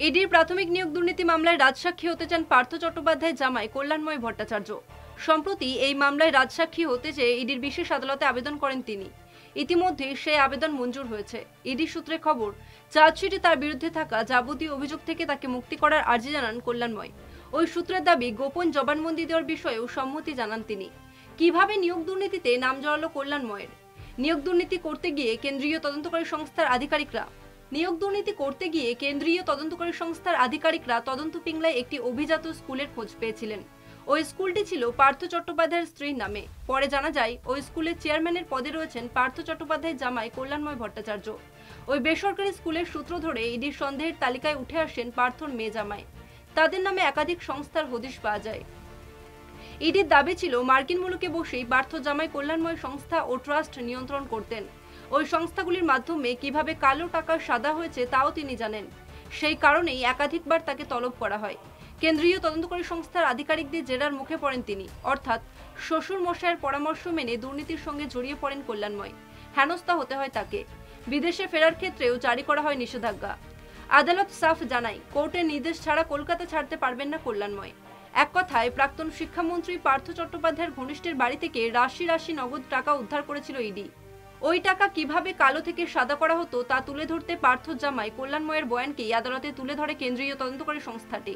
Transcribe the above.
ইডির প্রাথমিক নিয়োগ দুর্নীতি মামলায় রাজসাক্ষী হতে চান পার্থ চট্টোপাধ্যায়ের জামাই কল্যাণময় ভট্টাচার্য। সম্প্রতি এই মামলায় রাজসাক্ষী হতে চেয়ে ইডির বিশেষ আদালতে আবেদন করেন তিনি। ইতিমধ্যে সেই আবেদন মঞ্জুর হয়েছে। ইডি সূত্রে খবর, চার্জশিটে তার বিরুদ্ধে থাকা যাবতীয় অভিযোগ থেকে তাকে মুক্তি করার আর্জি জানান কল্যাণময়। ওই সূত্রের দাবি, গোপন জবানবন্দি দেওয়ার বিষয়েও সম্মতি জানান তিনি। কিভাবে নিয়োগ দুর্নীতিতে নাম জড়ালো কল্যাণময়ের? নিয়োগ দুর্নীতি করতে গিয়ে কেন্দ্রীয় তদন্তকারী সংস্থার আধিকারিকরা তদন্ত পিংলায় একটি অভিজাত স্কুলের খোঁজ পেয়েছিলেন। ওই স্কুলটি ছিল পার্থ চট্টোপাধ্যায়ের স্ত্রীর নামে। পরে জানা যায়, ওই স্কুলের চেয়ারম্যানের পদে রয়েছেন পার্থ চট্টোপাধ্যায়ের জামাই কল্যাণময় ভট্টাচার্য। ওই বেসরকারি স্কুলের সূত্র ধরে ইডির সন্দেহের তালিকায় উঠে আসেন পার্থর মেয়ে জামাই। তাদের নামে একাধিক সংস্থার হদিশ পাওয়া যায়। ইডির দাবি ছিল, মার্কিন মুলুকে বসেই পার্থ জামাই কল্যাণময় সংস্থা ও ট্রাস্ট নিয়ন্ত্রণ করতেন। ওই সংস্থাগুলির মাধ্যমে কিভাবে কালো টাকা সাদা হয়েছে তাও তিনি জানেন। সেই কারণেই একাধিকবার তাকে তলব করা হয়। কেন্দ্রীয় তদন্তকারী সংস্থার আধিকারিকদের জেরার মুখে পড়েন তিনি। অর্থাৎ শ্বশুর মশাইয়ের পরামর্শ মেনে দুর্নীতির সঙ্গে জড়িয়ে পড়েন কল্যাণময়। হেনস্থা হতে হয় তাকে। বিদেশে ফেরার ক্ষেত্রেও জারি করা হয় নিষেধাজ্ঞা। আদালত সাফ জানায়, কোর্টের নির্দেশ ছাড়া কলকাতা ছাড়তে পারবেন না কল্যাণময়। এক কথায়, প্রাক্তন শিক্ষামন্ত্রী পার্থ চট্টোপাধ্যায়ের ঘনিষ্ঠের বাড়ি থেকে রাশি রাশি নগদ টাকা উদ্ধার করেছিল ইডি। ওই টাকা কিভাবে কালো থেকে সাদা করা হতো তা তুলে ধরতে পার্থ জামাই কল্যাণময়ের বয়ানকেই আদালতে তুলে ধরে কেন্দ্রীয় তদন্তকারী সংস্থাটি।